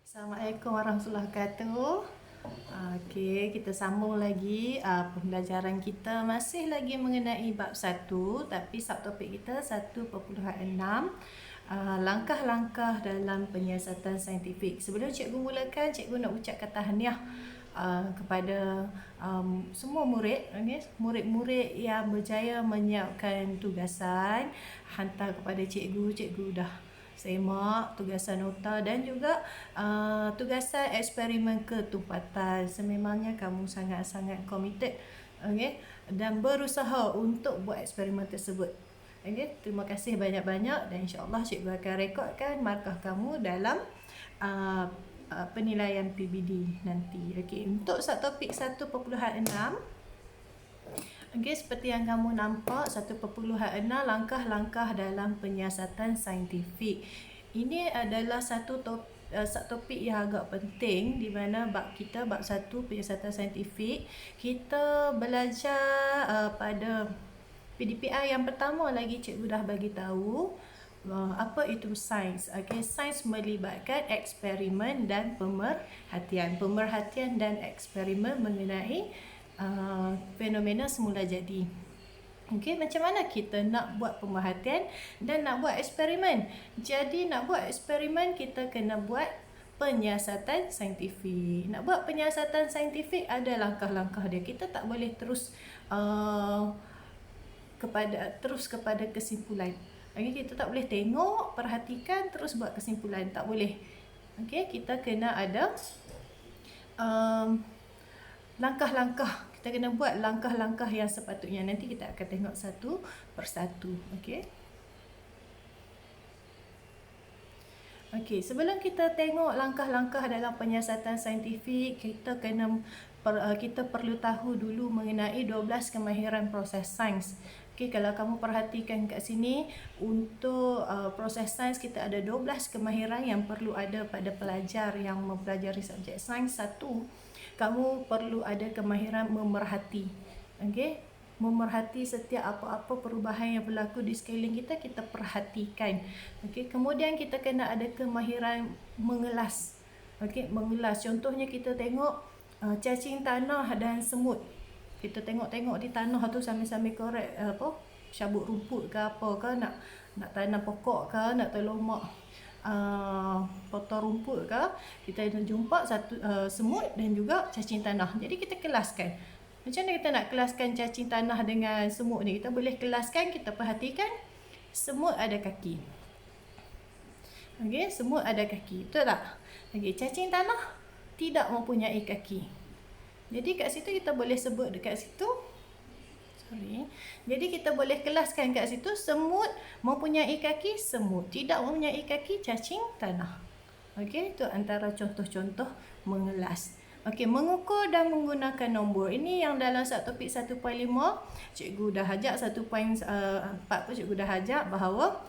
Assalamualaikum warahmatullahi wabarakatuh. Okey, kita sambung lagi pembelajaran kita masih lagi mengenai bab 1 tapi subtopik kita 1.6 langkah-langkah dalam penyiasatan saintifik. Sebelum cikgu mulakan, cikgu nak ucapkan tahniah kepada semua murid, okay? Murid-murid yang berjaya menyiapkan tugasan hantar kepada cikgu. Cikgu dah semak tugasan nota dan juga tugasan eksperimen ketumpatan. Sememangnya kamu sangat-sangat committed, okay? Dan berusaha untuk buat eksperimen tersebut. Okay? Terima kasih banyak-banyak dan insyaAllah cikgu akan rekodkan markah kamu dalam penilaian PBD nanti. Okay? Untuk subtopik 1.6, okay, seperti yang kamu nampak 1.6 langkah-langkah dalam penyiasatan saintifik. Ini adalah satu topik yang agak penting di mana bab 1 penyiasatan saintifik. Kita belajar pada PDPI yang pertama lagi cikgu dah bagi tahu apa itu sains. Okay, sains melibatkan eksperimen dan pemerhatian. Pemerhatian dan eksperimen mengenai fenomena semula jadi. Okey, macam mana kita nak buat pemerhatian dan nak buat eksperimen? Jadi nak buat eksperimen kita kena buat penyiasatan saintifik. Nak buat penyiasatan saintifik ada langkah-langkah dia. Kita tak boleh terus kepada kesimpulan. Okey, kita tak boleh tengok, perhatikan terus buat kesimpulan, tak boleh. Okey, kita kena ada langkah-langkah. Kita kena buat langkah-langkah yang sepatutnya. Nanti kita akan tengok satu persatu. Okey. Okey, sebelum kita tengok langkah-langkah dalam penyiasatan saintifik, kita perlu tahu dulu mengenai 12 kemahiran proses sains. Okey, kalau kamu perhatikan kat sini, untuk proses sains kita ada 12 kemahiran yang perlu ada pada pelajar yang mempelajari subjek sains. Satu, kamu perlu ada kemahiran memerhati. Okey, memerhati setiap apa-apa perubahan yang berlaku di sekeliling kita, kita perhatikan. Okey, kemudian kita kena ada kemahiran mengelas. Okey, mengelas. Contohnya kita tengok cacing tanah dan semut. Kita tengok-tengok di tanah tu sambil-sambil korek cabut rumput ke apa ke, nak tanam pokok ke, nak tolong mak potong rumput ke, kita jumpa satu semut dan juga cacing tanah. Jadi kita kelaskan. Macam mana kita nak kelaskan cacing tanah dengan semut ni? Kita boleh kelaskan, kita perhatikan semut ada kaki. Okey, semut ada kaki. Betul tak? Okey, cacing tanah tidak mempunyai kaki. Jadi kat situ kita boleh sebut dekat situ. Jadi kita boleh kelaskan kat situ, semut mempunyai kaki, semut tidak mempunyai kaki, cacing tanah. Okey, itu antara contoh-contoh mengelas. Okey, mengukur dan menggunakan nombor. Ini yang dalam subtopik 1.5 cikgu dah ajak 1.4 pun cikgu dah ajak bahawa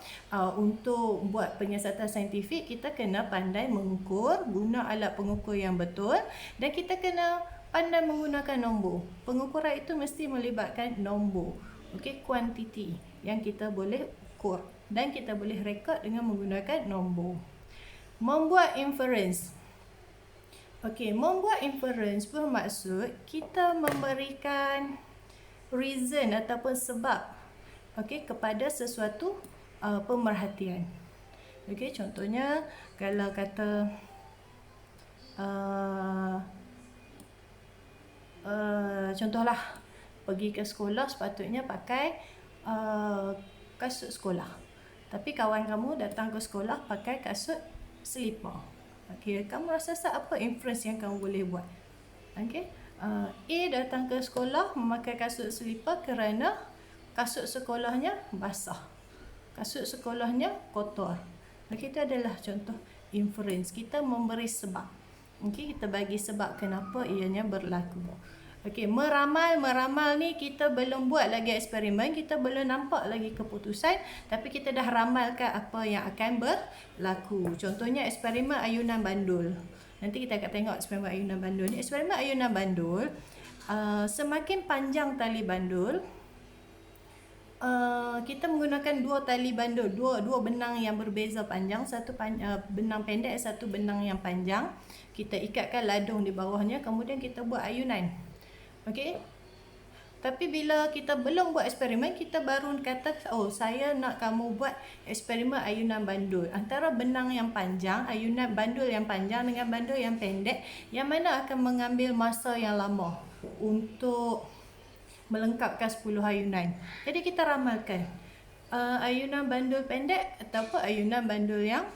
untuk buat penyiasatan saintifik kita kena pandai mengukur, guna alat pengukur yang betul, dan kita kena pandai menggunakan nombor. Pengukuran itu mesti melibatkan nombor. Okey, kuantiti yang kita boleh ukur dan kita boleh rekod dengan menggunakan nombor. Membuat inference. Okey, membuat inference bermaksud kita memberikan reason ataupun sebab kepada sesuatu pemerhatian. Okey, contohnya kalau kata contohlah pergi ke sekolah sepatutnya pakai kasut sekolah. Tapi kawan kamu datang ke sekolah pakai kasut selipar. Okey, kamu rasa apa inference yang kamu boleh buat? Okey, A datang ke sekolah memakai kasut selipar kerana kasut sekolahnya basah. Kasut sekolahnya kotor. Okey, itu adalah contoh inference. Kita memberi sebab. Okey, kita bagi sebab kenapa ianya berlaku. Okey, meramal ni kita belum buat lagi eksperimen, kita belum nampak lagi keputusan, tapi kita dah ramalkan apa yang akan berlaku. Contohnya eksperimen ayunan bandul. Nanti kita akan tengok eksperimen ayunan bandul ni. Eksperimen ayunan bandul, semakin panjang tali bandul, kita menggunakan dua tali bandul, dua benang yang berbeza panjang, satu benang pendek, satu benang yang panjang. Kita ikatkan ladung di bawahnya, kemudian kita buat ayunan. Okey. Tapi bila kita belum buat eksperimen, kita baru kata, oh saya nak kamu buat eksperimen ayunan bandul. Antara benang yang panjang, ayunan bandul yang panjang dengan bandul yang pendek, yang mana akan mengambil masa yang lama untuk melengkapkan 10 ayunan. Jadi kita ramalkan ayunan bandul pendek ataupun ayunan bandul yang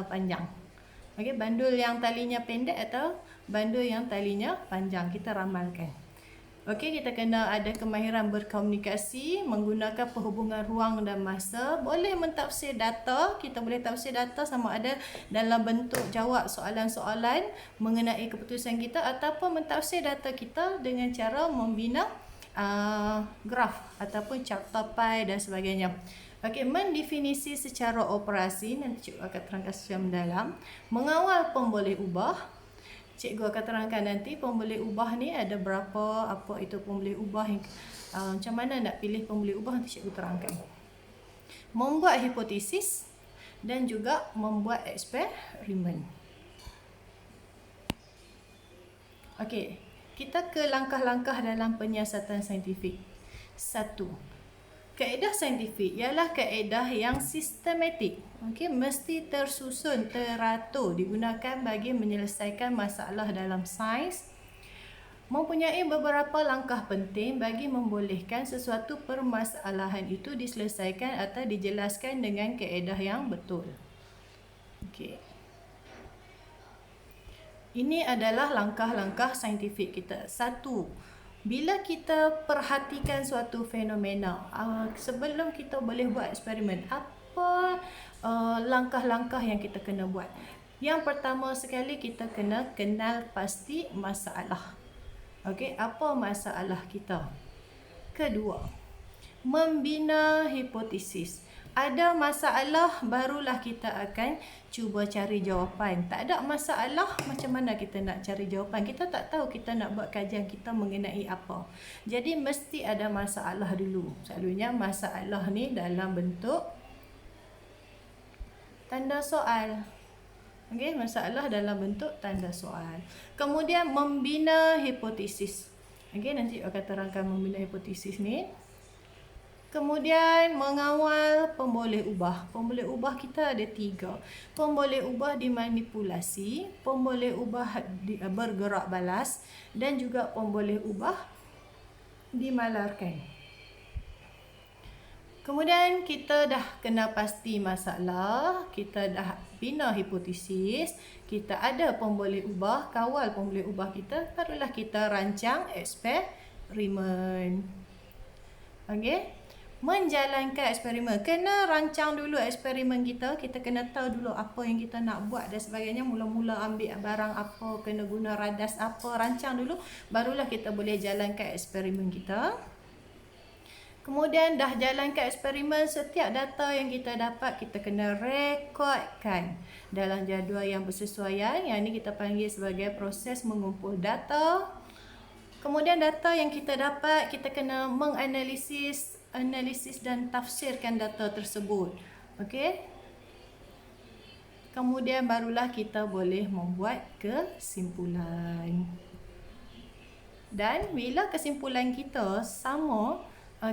panjang. Okey, bandul yang talinya pendek atau bandul yang talinya panjang, kita ramalkan. Okey, kita kena ada kemahiran berkomunikasi, menggunakan perhubungan ruang dan masa, boleh mentafsir data, kita boleh tafsir data sama ada dalam bentuk jawab soalan-soalan mengenai keputusan kita, ataupun mentafsir data kita dengan cara membina graf ataupun carta pie dan sebagainya. Okey, mendefinisi secara operasi, nanti cikgu akan terangkan secara mendalam. Mengawal pun boleh ubah. Cikgu akan terangkan nanti pun boleh ubah ni ada berapa, apa itu pun boleh ubah, macam mana nak pilih pun boleh ubah, nanti cikgu terangkan. Membuat hipotesis dan juga membuat eksperimen. Okey, kita ke langkah-langkah dalam penyiasatan saintifik. 1. Kaedah saintifik ialah kaedah yang sistematik. Okey, mesti tersusun, teratur, digunakan bagi menyelesaikan masalah dalam sains. Mempunyai beberapa langkah penting bagi membolehkan sesuatu permasalahan itu diselesaikan atau dijelaskan dengan kaedah yang betul. Okey. Ini adalah langkah-langkah saintifik kita. 1. Bila kita perhatikan suatu fenomena, sebelum kita boleh buat eksperimen, apa langkah-langkah yang kita kena buat? Yang pertama sekali, kita kena kenal pasti masalah. Okey, apa masalah kita? Kedua, membina hipotesis. Ada masalah, barulah kita akan cuba cari jawapan. Tak ada masalah, macam mana kita nak cari jawapan? Kita tak tahu kita nak buat kajian kita mengenai apa. Jadi mesti ada masalah dulu. Selalunya masalah ni dalam bentuk tanda soal. Okey, masalah dalam bentuk tanda soal. Kemudian membina hipotesis. Okey, nanti akan terangkan membina hipotesis ni. Kemudian mengawal pemboleh ubah. Pemboleh ubah kita ada 3. Pemboleh ubah dimanipulasi, pemboleh ubah bergerak balas, dan juga pemboleh ubah dimalarkan. Kemudian kita dah kena pasti masalah, kita dah bina hipotesis, kita ada pemboleh ubah, kawal pemboleh ubah kita, barulah kita rancang eksperimen. Okey? Menjalankan eksperimen, kena rancang dulu eksperimen kita. Kita kena tahu dulu apa yang kita nak buat dan sebagainya. Mula-mula ambil barang apa, kena guna radas apa, rancang dulu, barulah kita boleh jalankan eksperimen kita. Kemudian dah jalankan eksperimen, setiap data yang kita dapat kita kena rekodkan dalam jadual yang bersesuaian. Yang ini kita panggil sebagai proses mengumpul data. Kemudian data yang kita dapat, kita kena menganalisis dan tafsirkan data tersebut. Okey. Kemudian barulah kita boleh membuat kesimpulan. Dan bila kesimpulan kita sama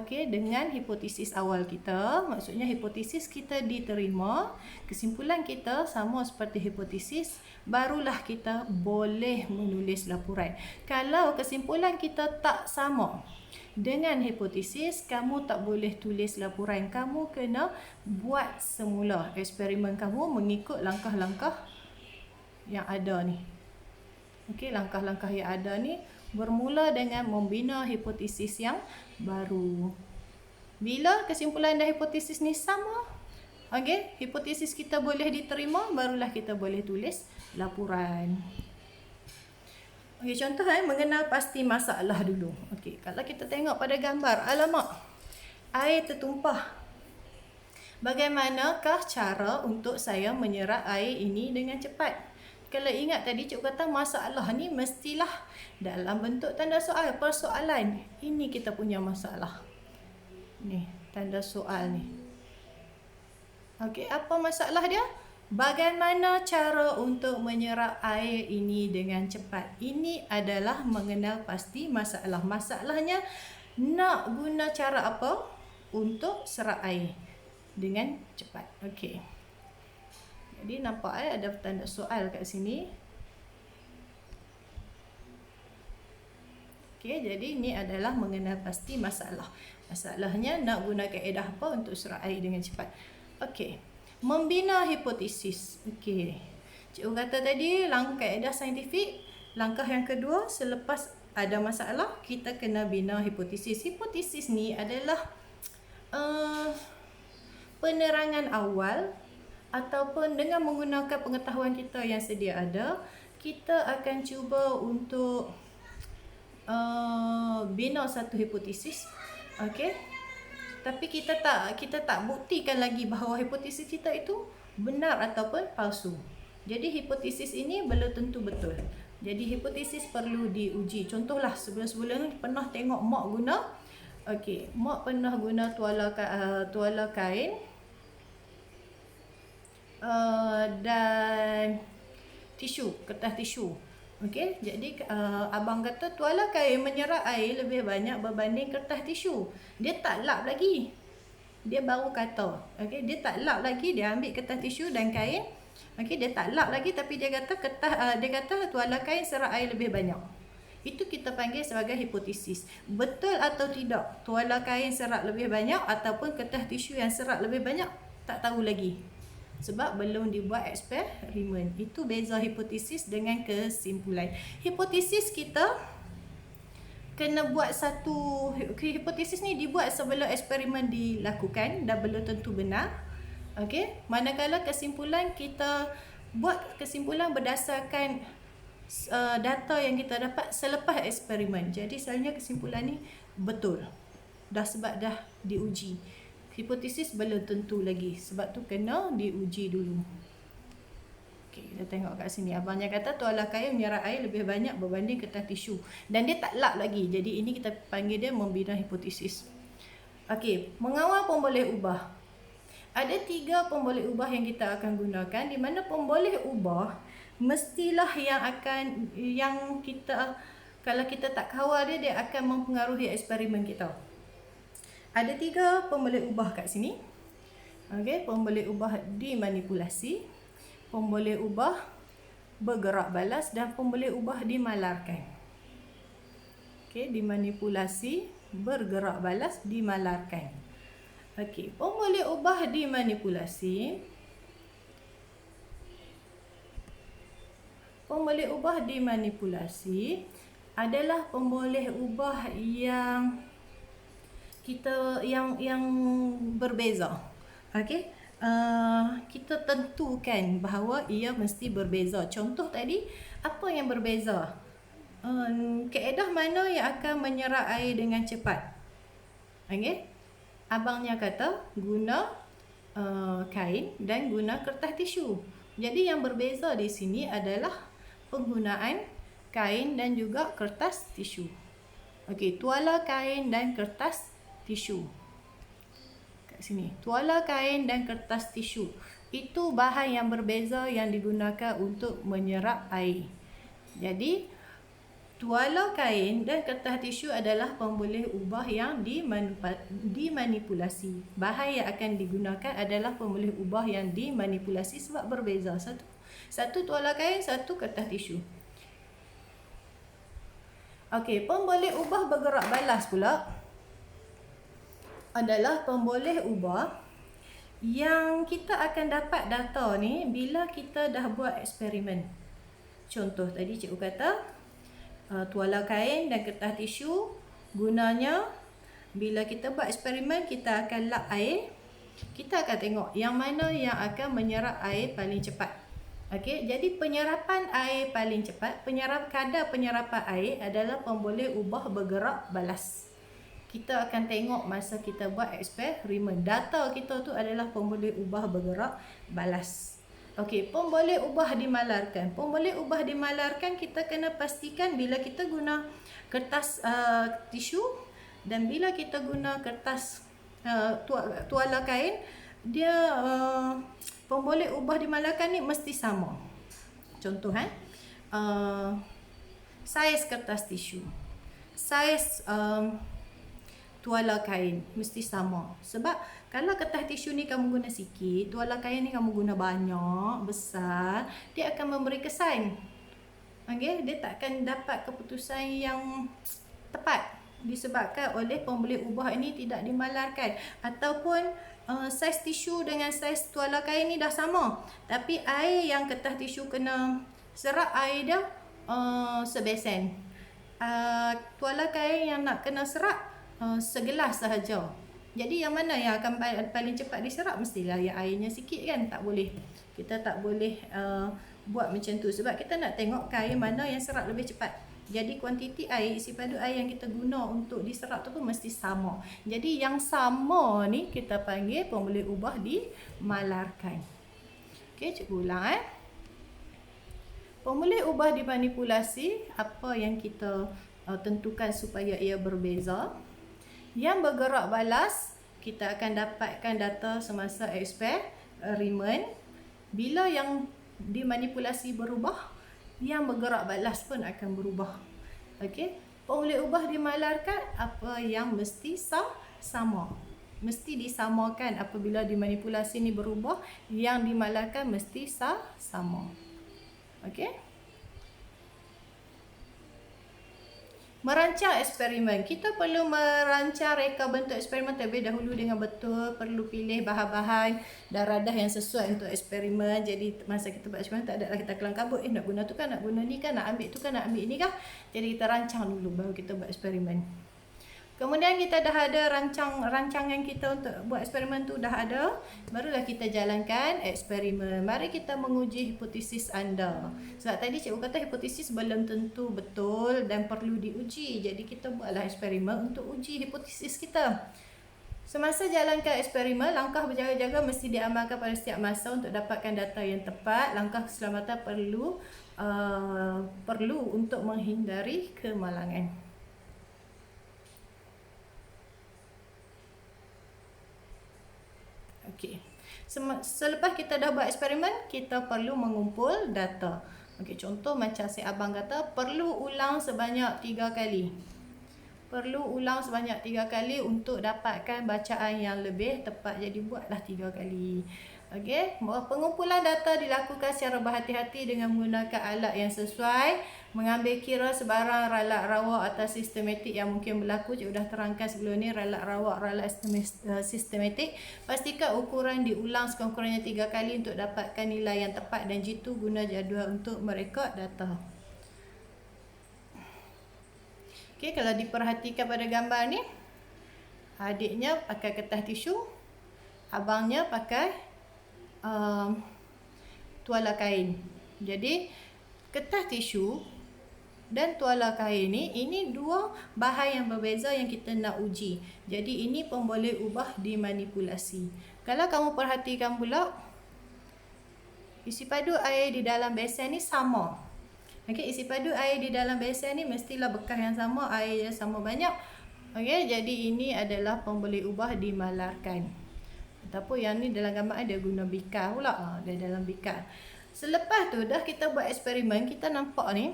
dengan hipotesis awal kita, maksudnya hipotesis kita diterima, kesimpulan kita sama seperti hipotesis, barulah kita boleh menulis laporan. Kalau kesimpulan kita tak sama dengan hipotesis, kamu tak boleh tulis laporan. Kamu kena buat semula eksperimen kamu mengikut langkah-langkah yang ada ni. Okey, langkah-langkah yang ada ni bermula dengan membina hipotesis yang baru. Bila kesimpulan dan hipotesis ni sama, okey, hipotesis kita boleh diterima, barulah kita boleh tulis laporan. Okey, contoh mengenal pasti masalah dulu. Okey, kalau kita tengok pada gambar, alamak, air tertumpah. Bagaimanakah cara untuk saya menyerap air ini dengan cepat? Kalau ingat tadi cikgu kata masalah ni mestilah dalam bentuk tanda soal, persoalan. Ini kita punya masalah. Ni. tanda soal ni. Okey, apa masalah dia? Bagaimana cara untuk menyerap air ini dengan cepat? Ini adalah mengenal pasti masalah. Masalahnya nak guna cara apa untuk serap air dengan cepat. Okey. Jadi nampak ada tanda soal kat sini. Okey, jadi ini adalah mengenal pasti masalah. Masalahnya nak guna kaedah apa untuk serap air dengan cepat. Okey. Membina hipotesis. Okey. Cikgu kata tadi langkah kaedah saintifik. Langkah yang kedua, selepas ada masalah, kita kena bina hipotesis. Hipotesis ni adalah penerangan awal ataupun dengan menggunakan pengetahuan kita yang sedia ada, kita akan cuba untuk bina satu hipotesis. Okey. Tapi kita tak buktikan lagi bahawa hipotesis kita itu benar ataupun palsu. Jadi hipotesis ini belum tentu betul. Jadi hipotesis perlu diuji. Contohlah sebelum-sebelum ni pernah tengok mak guna. Okey, mak pernah guna tuala kain dan tisu, kertas tisu. Okey, jadi abang kata tuala kain menyerap air lebih banyak berbanding kertas tisu. Dia tak lap lagi. Dia baru kata. Okey, dia tak lap lagi, dia ambil kertas tisu dan kain. Okey, dia tak lap lagi tapi dia kata dia kata tuala kain serap air lebih banyak. Itu kita panggil sebagai hipotesis. Betul atau tidak tuala kain serap lebih banyak ataupun kertas tisu yang serap lebih banyak, tak tahu lagi. Sebab belum dibuat eksperimen. Itu beza hipotesis dengan kesimpulan. Hipotesis kita kena buat satu, hipotesis ni dibuat sebelum eksperimen dilakukan dan belum tentu benar. Okey, manakala kesimpulan kita buat kesimpulan berdasarkan data yang kita dapat selepas eksperimen. Jadi selalunya kesimpulan ni betul. Sebab dah diuji. Hipotesis belum tentu lagi. Sebab tu kena diuji dulu. Okey, kita tengok kat sini. Abangnya kata tuala kain menyerap air lebih banyak berbanding kertas tisu. Dan dia tak lap lagi. Jadi ini kita panggil dia membina hipotesis. Okey, mengawal pemboleh ubah. Ada 3 pemboleh ubah yang kita akan gunakan. Di mana pemboleh ubah mestilah yang kita, kalau kita tak kawal dia akan mempengaruhi eksperimen kita. Ada 3 pemboleh ubah kat sini. Okey, pemboleh ubah dimanipulasi, pemboleh ubah bergerak balas dan pemboleh ubah dimalarkan. Okey, dimanipulasi, bergerak balas, dimalarkan. Okey, pemboleh ubah dimanipulasi. Pemboleh ubah dimanipulasi adalah pemboleh ubah yang berbeza. Okey, kita tentukan bahawa ia mesti berbeza. Contoh tadi, apa yang berbeza? Kaedah mana yang akan menyerap air dengan cepat? Okey, abangnya kata guna kain dan guna kertas tisu. Jadi yang berbeza di sini adalah penggunaan kain dan juga kertas tisu. Okey, tuala kain dan kertas tisu. Kat sini, tuala kain dan kertas tisu. Itu bahan yang berbeza yang digunakan untuk menyerap air. Jadi, tuala kain dan kertas tisu adalah pemboleh ubah yang dimanipulasi. Bahan yang akan digunakan adalah pemboleh ubah yang dimanipulasi sebab berbeza. Satu tuala kain, satu kertas tisu. Okey, pemboleh ubah bergerak balas pula adalah pemboleh ubah yang kita akan dapat data ni bila kita dah buat eksperimen. Contoh tadi cikgu kata tuala kain dan kertas tisu gunanya bila kita buat eksperimen, kita akan lap air. Kita akan tengok yang mana yang akan menyerap air paling cepat. Okey, jadi penyerapan air paling cepat, kadar penyerapan air adalah pemboleh ubah bergerak balas. Kita akan tengok masa kita buat eksperimen. Data kita tu adalah pemboleh ubah bergerak balas. Okey, pemboleh ubah dimalarkan. Pemboleh ubah dimalarkan kita kena pastikan bila kita guna kertas tisu dan bila kita guna kertas tuala kain, dia pemboleh ubah dimalakan ni mesti sama. Contoh saiz kertas tisu, saiz tuala kain mesti sama. Sebab kalau kertas tisu ni kamu guna sikit, tuala kain ni kamu guna banyak, besar, dia akan memberi kesan. Okay? Dia takkan dapat keputusan yang tepat disebabkan oleh pemboleh ubah ini tidak dimalarkan. Ataupun saiz tisu dengan saiz tuala kain ni dah sama, tapi air yang kertas tisu kena serap, air dia sebesen. Tuala kain yang nak kena serap segelas sahaja. Jadi yang mana yang akan paling cepat diserap? Mestilah yang airnya sikit kan. Tak boleh, kita tak boleh buat macam tu, sebab kita nak tengok kain mana yang serap lebih cepat. Jadi kuantiti air, isi padu air yang kita guna untuk diserap tu pun mesti sama. Jadi yang sama ni kita panggil pemboleh ubah dimalarkan. Okey, cikgu ulang Pemboleh ubah dimanipulasi, apa yang kita tentukan supaya ia berbeza. Yang bergerak balas, kita akan dapatkan data semasa eksperimen. Bila yang dimanipulasi berubah, yang bergerak balas pun akan berubah. Okey, pemboleh ubah dimalarkan, apa yang mesti sama. Mesti disamakan apabila dimanipulasi ni berubah, yang dimalarkan mesti sama. Okey. Merancang eksperimen. Kita perlu merancang reka bentuk eksperimen terlebih dahulu dengan betul. Perlu pilih bahan-bahan dan radah yang sesuai untuk eksperimen. Jadi masa kita buat eksperimen tak adalah kita kelang kabut. Nak guna tu kan, nak guna ni kan, nak ambil tu kan, nak ambil ni kan. Jadi kita rancang dulu baru kita buat eksperimen. Kemudian kita dah ada rancangan kita untuk buat eksperimen tu dah ada, barulah kita jalankan eksperimen. Mari kita menguji hipotesis anda. Sebab tadi cikgu kata hipotesis belum tentu betul dan perlu diuji. Jadi kita buatlah eksperimen untuk uji hipotesis kita. Semasa jalankan eksperimen, langkah berjaga-jaga mesti diamalkan pada setiap masa untuk dapatkan data yang tepat. Langkah keselamatan perlu untuk menghindari kemalangan. Okey. Selepas kita dah buat eksperimen, kita perlu mengumpul data. Okey, contoh macam si abang kata, perlu ulang sebanyak 3 kali. Perlu ulang sebanyak 3 kali untuk dapatkan bacaan yang lebih tepat. Jadi buatlah 3 kali. Okey, pengumpulan data dilakukan secara berhati-hati dengan menggunakan alat yang sesuai, mengambil kira sebarang ralat rawak atau sistematik yang mungkin berlaku. Cikgu dah terangkan sebelum ni ralat rawak, ralat sistematik. Pastikan ukuran diulang sekurang-kurangnya 3 kali untuk dapatkan nilai yang tepat, dan jitu guna jadual untuk merekod data. Okey, kalau diperhatikan pada gambar ni, adiknya pakai kertas tisu, abangnya pakai tuala kain. Jadi kertas tisu dan tuala kain ni, ini dua bahan yang berbeza yang kita nak uji. Jadi ini pemboleh ubah dimanipulasi. Kalau kamu perhatikan pula, isi padu air di dalam besen ni sama. Okey, isi padu air di dalam besen ni mestilah bekas yang sama, air sama banyak. Okey, jadi ini adalah pemboleh ubah dimalarkan. Ataupun yang ni dalam gambar dia guna bikar pula. Dia dalam bikar. Selepas tu dah kita buat eksperimen, kita nampak ni,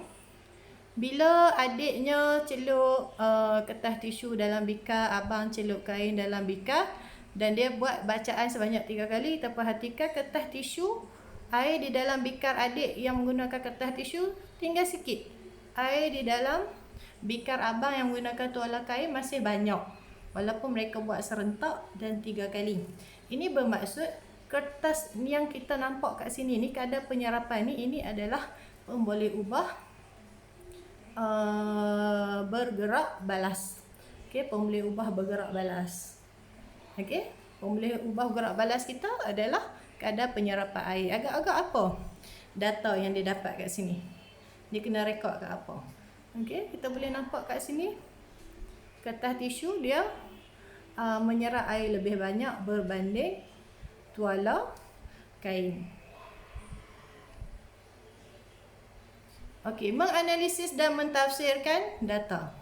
bila adiknya celup kertas tisu dalam bikar, abang celup kain dalam bikar, dan dia buat bacaan sebanyak 3 kali, kita perhatikan kertas tisu, air di dalam bikar adik yang menggunakan kertas tisu tinggal sikit. Air di dalam bikar abang yang menggunakan tuala kain masih banyak. Walaupun mereka buat serentak dan 3 kali. Ini bermaksud kertas yang kita nampak kat sini ni, kadar penyerapan ni, ini adalah pemboleh ubah bergerak balas. Okey, pemboleh ubah bergerak balas. Okey, pemboleh ubah bergerak balas kita adalah kadar penyerapan air. Agak-agak apa data yang dia dapat kat sini? Dia kena rekod kat apa? Okey, kita boleh nampak kat sini kertas tisu dia menyerap air lebih banyak berbanding tuala kain. Okey, menganalisis dan mentafsirkan data.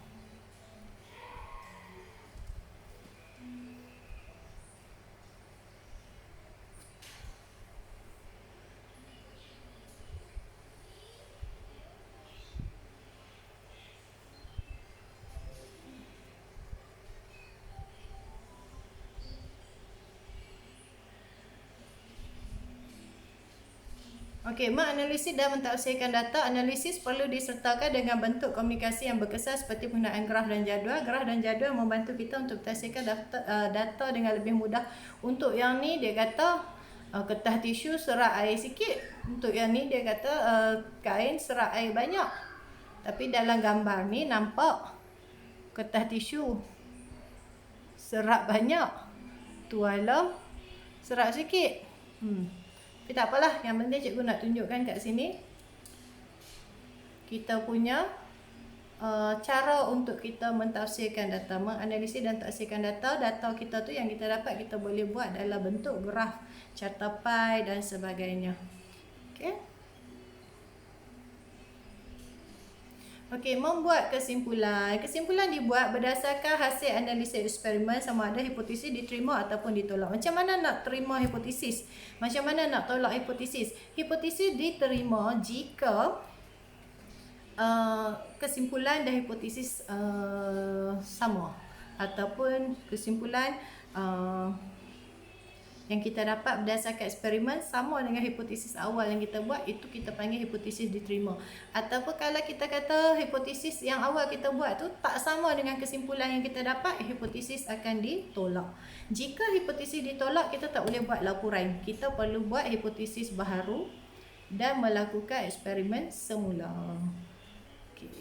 Okey, menganalisis dan mentafsirkan data. Analisis perlu disertakan dengan bentuk komunikasi yang berkesan seperti penggunaan graf dan jadual. Graf dan jadual membantu kita untuk mentafsirkan data dengan lebih mudah. Untuk yang ni dia kata kertas tisu serat air sikit. Untuk yang ni dia kata kain serat air banyak. Tapi dalam gambar ni nampak kertas tisu serat banyak, tuala serat sikit. Tapi tak apalah, yang penting cikgu nak tunjukkan kat sini kita punya cara untuk kita mentafsirkan data, menganalisis dan tafsirkan data. Data kita tu yang kita dapat kita boleh buat dalam bentuk graf, carta pie dan sebagainya. Okey. Okey, membuat kesimpulan. Kesimpulan dibuat berdasarkan hasil analisis eksperimen sama ada hipotesis diterima ataupun ditolak. Macam mana nak terima hipotesis? Macam mana nak tolak hipotesis? Hipotesis diterima jika kesimpulan dan hipotesis sama, ataupun kesimpulan yang kita dapat berdasarkan eksperimen sama dengan hipotesis awal yang kita buat, itu kita panggil hipotesis diterima. Ataupun kalau kita kata hipotesis yang awal kita buat tu tak sama dengan kesimpulan yang kita dapat, hipotesis akan ditolak. Jika hipotesis ditolak, kita tak boleh buat laporan. Kita perlu buat hipotesis baharu dan melakukan eksperimen semula. Okay.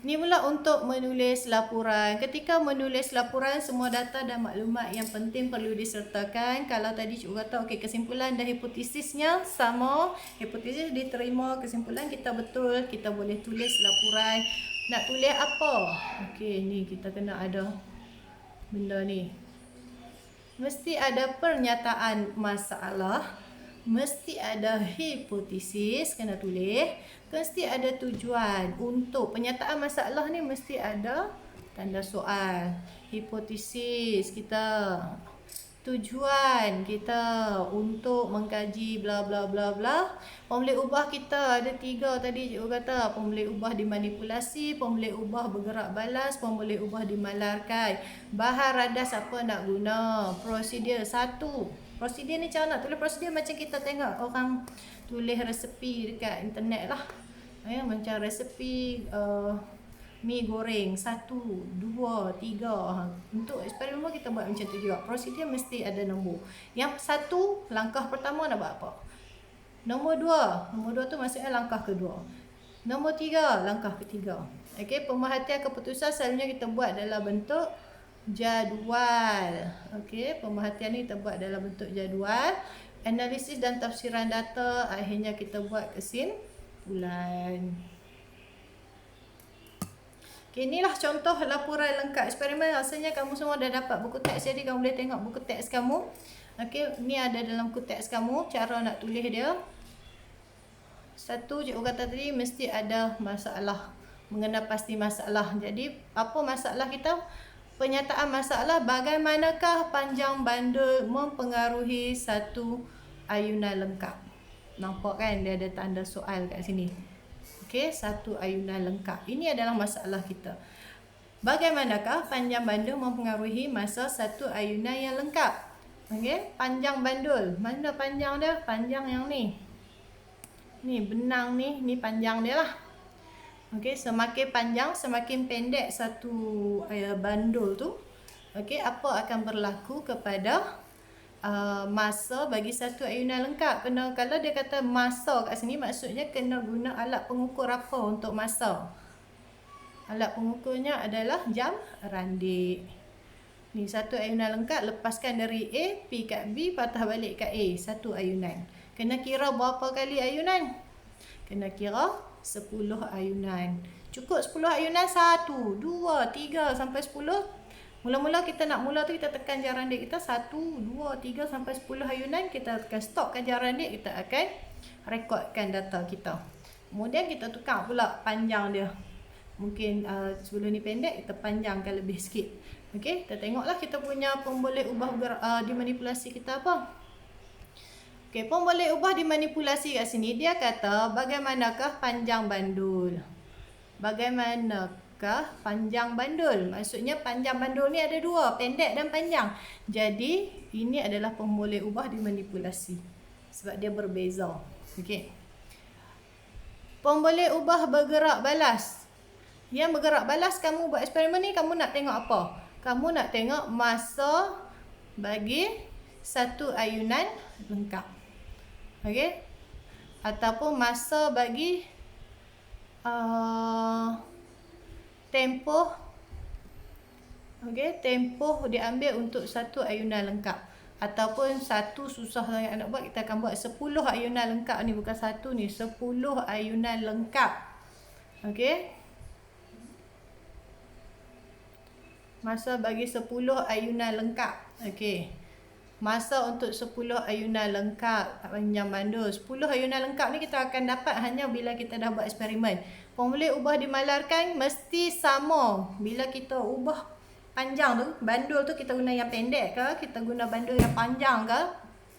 Ni pula untuk menulis laporan. Ketika menulis laporan, semua data dan maklumat yang penting perlu disertakan. Kalau tadi cikgu kata okey, kesimpulan dan hipotesisnya sama, hipotesis diterima, kesimpulan kita betul, kita boleh tulis laporan. Nak tulis apa? Okey, ni kita kena ada benda ni. Mesti ada pernyataan masalah, mesti ada hipotesis, kena tulis. Mesti ada tujuan. Untuk penyataan masalah ni mesti ada tanda soal. Hipotesis kita, tujuan kita untuk mengkaji bla bla bla bla. Pemboleh ubah kita ada 3 tadi cikgu kata. Pemboleh ubah dimanipulasi, pemboleh ubah bergerak balas, pemboleh ubah dimalarkan. Bahan radas apa nak guna, prosedur 1. Prosedur ni cara nak tulis prosedur macam kita tengok orang tulis resepi dekat internet lah. Macam resepi mi goreng 1, 2, 3. Untuk eksperimen kita buat macam tu juga. Prosedur mesti ada nombor. Yang 1, langkah pertama nak buat apa. Nombor 2. Nombor 2 tu maksudnya langkah kedua. Nombor 3, langkah ketiga. Okey, pemerhatian keputusan selalunya kita buat dalam bentuk jadual. Okey, pemerhatian ni kita buat dalam bentuk jadual. Analisis dan tafsiran data, akhirnya kita buat kesimpulan. Okay, inilah contoh laporan lengkap eksperimen. Rasanya kamu semua dah dapat buku teks, jadi kamu boleh tengok buku teks kamu. Okey, ni ada dalam buku teks kamu cara nak tulis dia. 1, cikgu kata tadi mesti ada masalah, mengenal pasti masalah. Jadi apa masalah kita? Penyataan masalah, bagaimanakah panjang bandul mempengaruhi satu ayunan lengkap. Nampak kan dia ada tanda soal kat sini. Okey, satu ayunan lengkap. Ini adalah masalah kita. Bagaimanakah panjang bandul mempengaruhi masa satu ayunan yang lengkap? Okey, panjang bandul. Mana panjang dia? Panjang yang ni. Ni benang ni panjang dia lah. Okey, semakin panjang, semakin pendek satu bandul tu. Okey, apa akan berlaku kepada masa bagi satu ayunan lengkap? Kena, kalau dia kata masa kat sini, maksudnya kena guna alat pengukur apa untuk masa? Alat pengukurnya adalah jam randik. Ni satu ayunan lengkap, lepaskan dari A, pi kat B, patah balik kat A, satu ayunan. Kena kira berapa kali ayunan? Kena kira 10 ayunan. Cukup 10 ayunan? 1, 2, 3 sampai 10. Mula-mula kita nak mula tu kita tekan jam randik kita 1, 2, 3 sampai 10 ayunan. Kita tekan stopkan jam randik, kita akan rekodkan data kita. Kemudian kita tukar pula panjang dia. Mungkin sebelum ni pendek, kita panjangkan lebih sikit. Okey, kita tengoklah kita punya pemboleh ubah dimanipulasi kita apa. Okey, pemboleh ubah dimanipulasi kat sini dia kata bagaimanakah panjang bandul. Bagaimanakah panjang bandul? Maksudnya panjang bandul ni ada 2, pendek dan panjang. Jadi ini adalah pemboleh ubah dimanipulasi. sebab dia berbeza. Okey. Pemboleh ubah bergerak balas. Yang bergerak balas, kamu buat eksperimen ni, kamu nak tengok apa? Kamu nak tengok masa bagi satu ayunan lengkap. Okey? Ataupun masa bagi tempoh. Okey, tempoh diambil untuk satu ayunan lengkap. Ataupun satu susah sangat nak buat, kita akan buat 10 ayunan lengkap ni, bukan satu ni, 10 ayunan lengkap. Okey? Masa bagi 10 ayunan lengkap. Okey. Masa untuk 10 ayunan lengkap panjang bandul. 10 ayunan lengkap ni kita akan dapat hanya bila kita dah buat eksperimen. Pemboleh ubah dimalarkan mesti sama. Bila kita ubah panjang tu, bandul tu kita guna yang pendek ke, kita guna bandul yang panjang ke,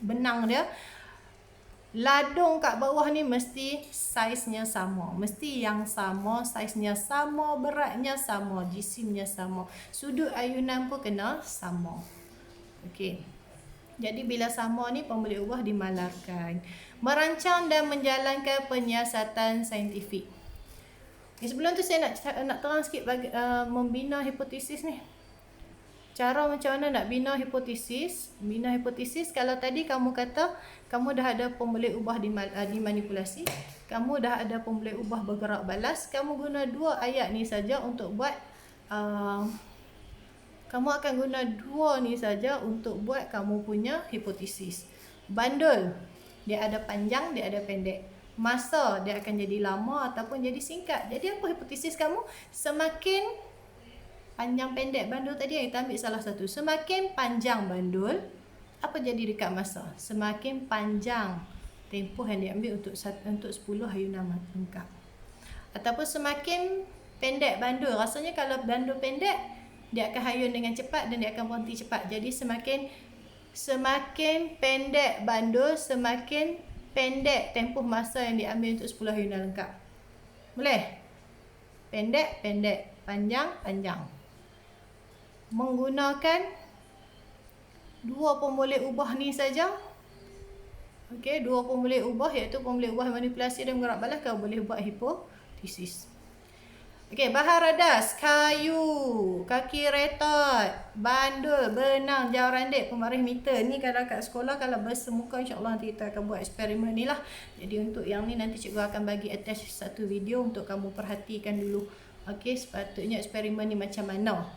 benang dia. Ladung kat bawah ni mesti saiznya sama. Mesti yang sama, saiznya sama, beratnya sama, jisimnya sama. Sudut ayunan pun kena sama. Okey. Jadi bila sama ni, pemboleh ubah dimalarkan. Merancang dan menjalankan penyiasatan saintifik. Okay, sebelum tu saya nak terang sikit bagi, membina hipotesis ni. Cara macam mana nak bina hipotesis. Bina hipotesis, kalau tadi kamu kata kamu dah ada pemboleh ubah dimanipulasi, kamu dah ada pemboleh ubah bergerak balas, kamu guna 2 ayat ni saja untuk buat kamu akan guna 2 ni saja untuk buat kamu punya hipotesis. Bandul, dia ada panjang, dia ada pendek. Masa, dia akan jadi lama ataupun jadi singkat. Jadi apa hipotesis kamu? Semakin panjang pendek bandul tadi yang kita ambil salah satu. Semakin panjang bandul, apa jadi dekat masa? Semakin panjang tempoh yang diambil untuk 10 ayunan lengkap. Ataupun semakin pendek bandul. Rasanya kalau bandul pendek, dia akan hayun dengan cepat dan dia akan berhenti cepat. Jadi semakin pendek bandul, semakin pendek tempoh masa yang diambil untuk 10 ayunan lengkap. Boleh? Pendek, pendek. Panjang, panjang. Menggunakan 2 pemboleh ubah ni saja. Okey, 2 pemboleh ubah, iaitu pemboleh ubah manipulasi dan bergerak balas, kau boleh buat hipotesis. Okey, bahan radas, kayu, kaki retot, bandul, benang, jauh randik, pemarih meter. Ni kalau kat sekolah, kalau bersemuka, insyaAllah nanti kita akan buat eksperimen ni lah. Jadi untuk yang ni nanti cikgu akan bagi attach satu video untuk kamu perhatikan dulu. Okey, sepatutnya eksperimen ni macam mana.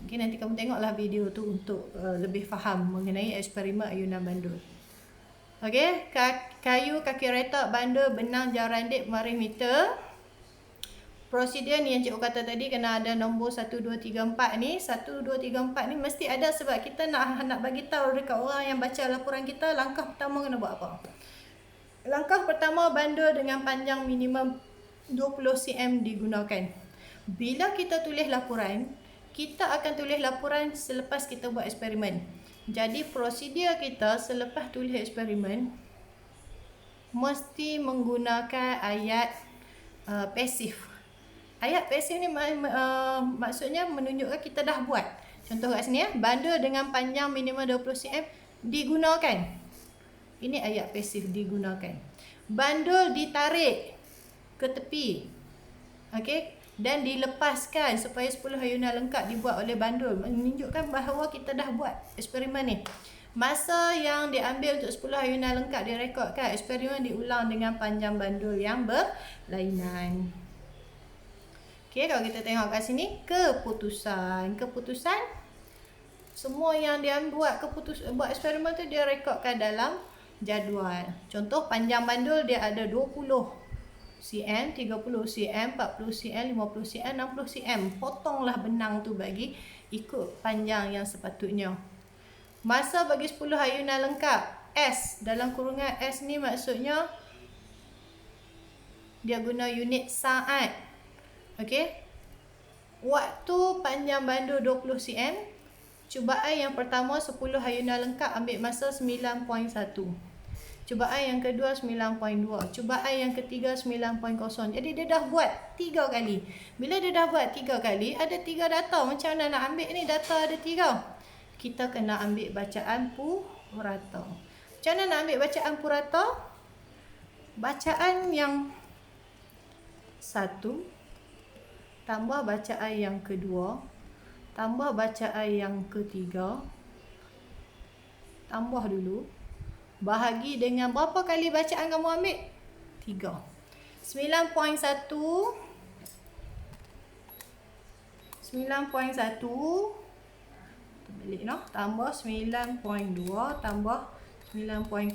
Okey, nanti kamu tengoklah video tu untuk lebih faham mengenai eksperimen ayunan bandul. Okey, kayu, kaki retot, bandul, benang, jauh randik, pemarih meter. Prosedur ni yang cikgu kata tadi kena ada nombor 1, 2, 3, 4 ni. 1, 2, 3, 4 ni mesti ada sebab kita nak bagi tahu dekat orang yang baca laporan kita, langkah pertama kena buat apa. Langkah pertama, bandul dengan panjang minimum 20 cm digunakan. Bila kita tulis laporan, kita akan tulis laporan selepas kita buat eksperimen. Jadi prosedur kita selepas tulis eksperimen mesti menggunakan ayat pasif. Ayat pasif ni maksudnya menunjukkan kita dah buat. Contoh kat sini ya, bandul dengan panjang minimum 20 cm digunakan. Ini ayat pasif digunakan. Bandul ditarik ke tepi. Okey, dan dilepaskan supaya 10 ayunan lengkap dibuat oleh bandul. Menunjukkan bahawa kita dah buat eksperimen ni. Masa yang diambil untuk 10 ayunan lengkap direkodkan. Eksperimen diulang dengan panjang bandul yang berlainan. Okey, kalau kita tengok kat sini, keputusan. Keputusan, semua yang dia buat buat eksperimen tu dia rekodkan dalam jadual. Contoh, panjang bandul dia ada 20 cm, 30 cm, 40 cm, 50 cm, 60 cm. Potonglah benang tu bagi ikut panjang yang sepatutnya. Masa bagi 10 ayunan lengkap. S, dalam kurungan S ni maksudnya dia guna unit saat. Okey. Waktu panjang bandul 20 cm. Cubaan yang pertama 10 ayunan lengkap ambil masa 9.1. Cubaan yang kedua 9.2. Cubaan yang ketiga 9.0. Jadi dia dah buat 3 kali. Bila dia dah buat 3 kali, ada 3 data. Macam mana nak ambil ni? Data ada 3. Kita kena ambil bacaan purata. Macam mana nak ambil bacaan purata? Bacaan yang satu tambah bacaan yang kedua tambah bacaan yang ketiga, tambah dulu, bahagi dengan berapa kali bacaan kamu ambil? 3. 9.1 balik no, tambah 9.2 tambah 9.0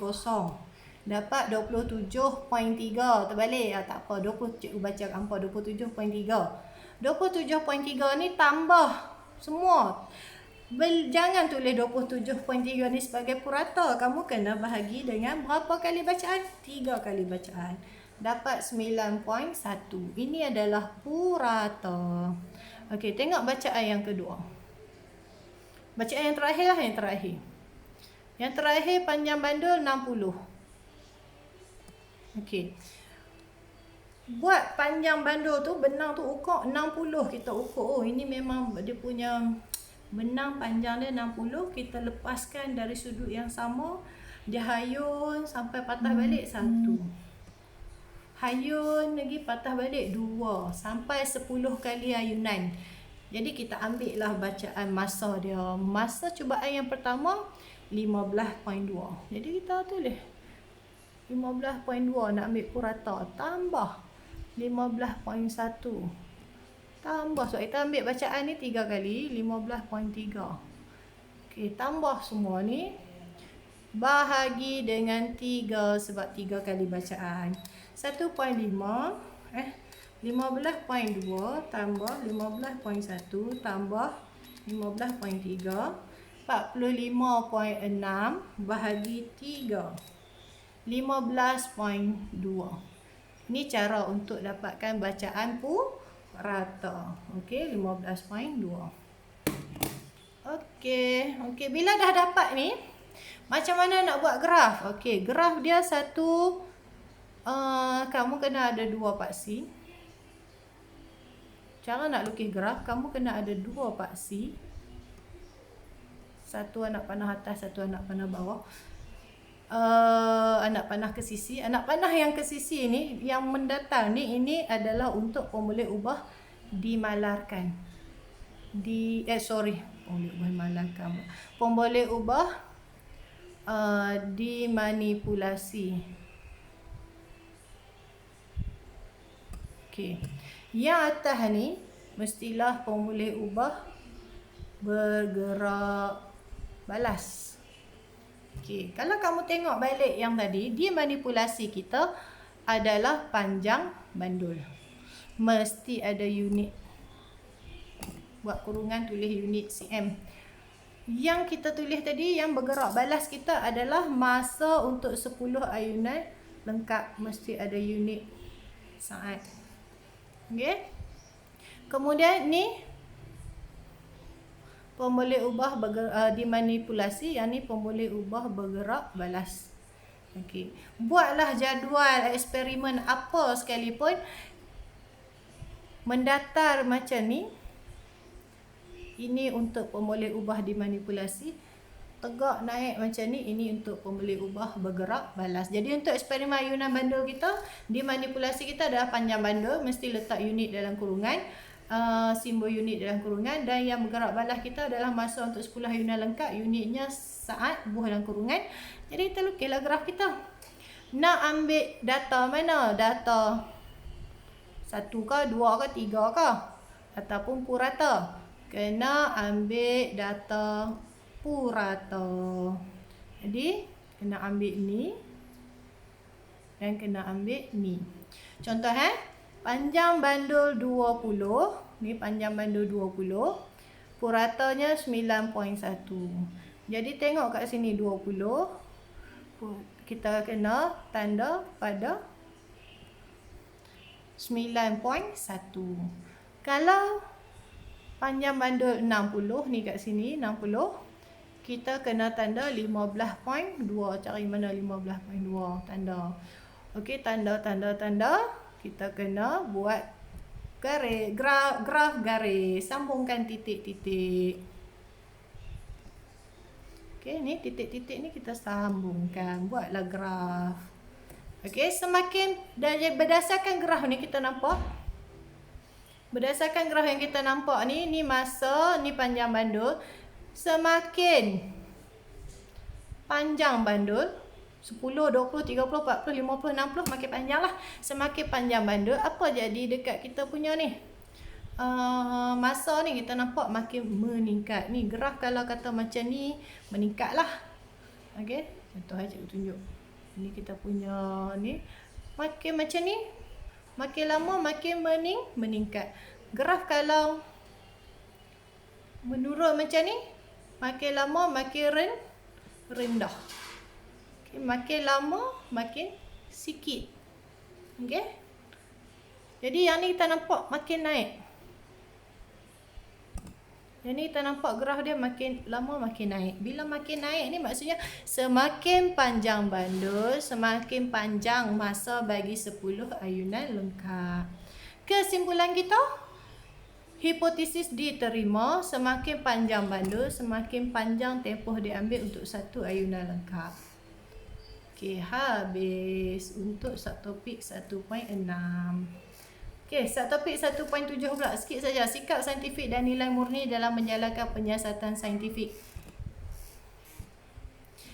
dapat 27.3. Terbalik tak apa, 20 cikgu baca hampa 27.3. 27.3 ni tambah semua. Jangan tulis 27.3 ni sebagai purata. Kamu kena bahagi dengan berapa kali bacaan? 3 kali bacaan. Dapat 9.1. Ini adalah purata. Okey, tengok bacaan yang kedua. Bacaan yang terakhir lah, yang terakhir. Yang terakhir panjang bandul 60. Okey. Buat panjang bandul tu, benang tu ukur 60. Kita ukur, oh ini memang dia punya benang panjang dia 60. Kita lepaskan dari sudut yang sama. Dia hayun sampai patah balik 1. Hayun lagi patah balik 2. Sampai 10 kali hayunan. Jadi kita ambil lah bacaan masa dia. Masa cubaan yang pertama 15.2. Jadi kita tulis 15.2 nak ambil purata. Tambah 15.1. Tambah. So kita ambil bacaan ni 3 kali. 15.3. Okey, tambah semua ni. Bahagi dengan 3 sebab 3 kali bacaan. 1.5 15.2 tambah 15.1 tambah 15.3 45.6 bahagi 3 15.2. Ini cara untuk dapatkan bacaan purata. Okey, 15.2. Okey, bila dah dapat ni, macam mana nak buat graf? Okey, graf dia satu, kamu kena ada 2 paksi. Cara nak lukis graf, kamu kena ada 2 paksi. Satu anak panah atas, satu anak panah bawah. Anak panah ke sisi. Anak panah yang ke sisi ni, yang mendatar ni, ini adalah untuk pemboleh ubah dimalarkan. Pemboleh ubah dimanipulasi. Okey. Yang atas ni mestilah pemboleh ubah bergerak balas. Okey, kalau kamu tengok balik yang tadi, dia manipulasi kita adalah panjang bandul. Mesti ada unit. Buat kurungan tulis unit cm. Yang kita tulis tadi, yang bergerak balas kita adalah masa untuk 10 ayunan lengkap. Mesti ada unit saat. Okey. Kemudian ni pemboleh ubah dimanipulasi, yang ni pemboleh ubah bergerak balas. Okey. Buatlah jadual eksperimen apa sekalipun mendatar macam ni. Ini untuk pemboleh ubah dimanipulasi. Tegak naik macam ni, ini untuk pemboleh ubah bergerak balas. Jadi untuk eksperimen ayunan bandul kita, dimanipulasi kita adalah panjang bandul, mesti letak unit dalam kurungan, simbol unit dalam kurungan, dan yang bergerak balas kita adalah masa untuk 10 ayunan lengkap, unitnya saat, buh dalam kurungan. Jadi kita lukislah graf kita. Nak ambil data mana? Data 1 ke, 2 ke, 3 ke? Ataupun purata? Kena ambil data purata. Jadi kena ambil ni dan kena ambil ni. Contoh panjang bandul 20. Ni panjang bandul 20. Puratanya 9.1. Jadi tengok kat sini 20. Kita kena tanda pada 9.1. Kalau panjang bandul 60 ni kat sini 60, kita kena tanda 15.2. Cari mana 15.2 tanda. Okey, tanda. Kita kena buat garis, graf garis, sambungkan titik-titik. Okey, ni titik-titik ni kita sambungkan, buatlah graf. Okey, semakin berdasarkan graf ni kita nampak. Berdasarkan graf yang kita nampak ni masa, ni panjang bandul. Semakin panjang bandul, 10, 20, 30, 40, 50, 60 makin panjang lah. Semakin panjang bandul, apa jadi dekat kita punya ni? Masa ni kita nampak makin meningkat. Ni graf kalau kata macam ni meningkat lah. Okey, contoh aja tunjuk. Ini kita punya ni makin macam ni, makin lama makin meningkat. Graf kalau menurun macam ni, makin lama makin rendah. Okay, makin lama makin sikit. Okey. Jadi yang ni kita nampak makin naik. Yang ni kita nampak graf dia makin lama makin naik. Bila makin naik ni maksudnya semakin panjang bandul, semakin panjang masa bagi 10 ayunan lengkap. Kesimpulan kita, hipotesis diterima, semakin panjang bandul, semakin panjang tempoh diambil untuk satu ayunan lengkap. Okey, habis untuk subtopik 1.6. Okey, subtopik 1.7 pula, sikit saja. Sikap saintifik dan nilai murni dalam menjalankan penyiasatan saintifik.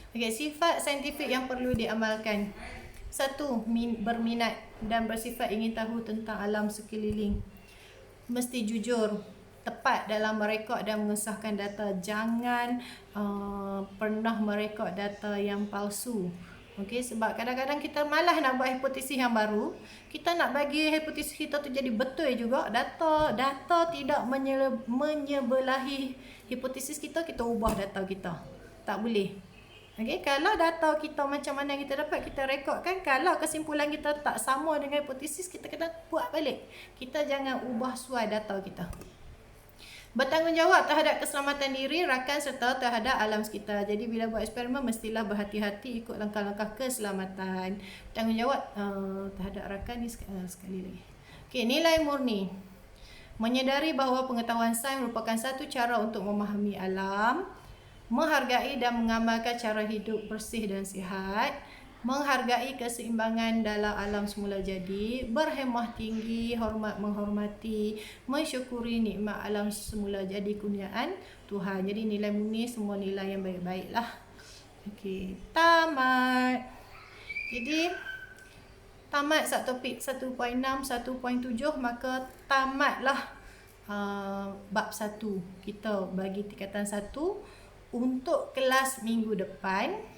Okey, sifat saintifik yang perlu diamalkan. 1. Berminat dan bersifat ingin tahu tentang alam sekeliling. Mesti jujur, tepat dalam merekod dan mengesahkan data. Jangan pernah merekod data yang palsu. Okey, sebab kadang-kadang kita malas nak buat hipotesis yang baru. Kita nak bagi hipotesis kita tu jadi betul juga. Data tidak menyebelahi hipotesis kita ubah data kita. Tak boleh. Okey, kalau data kita macam mana kita dapat, kita rekodkan. Kalau kesimpulan kita tak sama dengan hipotesis, kita kena buat balik. Kita jangan ubah suai data kita. Bertanggungjawab terhadap keselamatan diri, rakan serta terhadap alam sekitar. Jadi bila buat eksperimen mestilah berhati-hati ikut langkah-langkah keselamatan. Tanggungjawab terhadap rakan ni sekali lagi. Okey, nilai murni. Menyedari bahawa pengetahuan sains merupakan satu cara untuk memahami alam, menghargai dan mengamalkan cara hidup bersih dan sihat, menghargai keseimbangan dalam alam semula jadi, berhemah tinggi, menghormati, mensyukuri nikmat alam semula jadi kurniaan Tuhan. Jadi nilai murni semua nilai yang baik-baik lah. Okey, tamat. Jadi tamat subtopik 1.6, 1.7, maka tamatlah bab 1. Kita bagi tingkatan 1 untuk kelas minggu depan.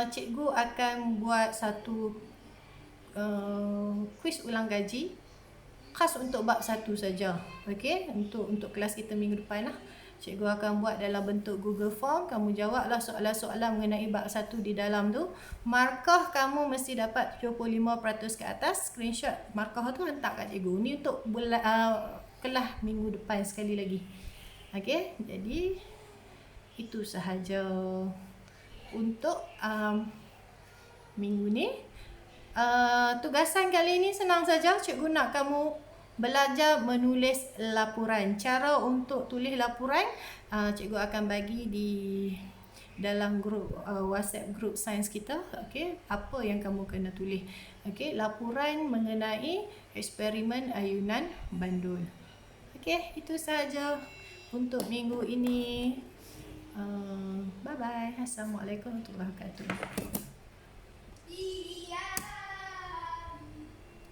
Cikgu akan buat satu kuis ulang kaji khas untuk bab 1 saja. Okey, untuk kelas kita minggu depan lah. Cikgu akan buat dalam bentuk Google Form. Kamu jawablah soalan-soalan mengenai bab 1 di dalam tu. Markah kamu mesti dapat 75% ke atas. Screenshot markah tu hantar kat cikgu. Ni untuk kelas minggu depan sekali lagi. Okey, jadi itu sahaja untuk minggu ni. Tugasan kali ni senang saja. Cikgu nak kamu belajar menulis laporan. Cara untuk tulis laporan cikgu akan bagi di dalam grup WhatsApp grup sains kita. Okey, apa yang kamu kena tulis. Okey, laporan mengenai eksperimen ayunan bandul. Okey, itu sahaja untuk minggu ini. Bye bye. Assalamualaikum warahmatullahi wabarakatuh.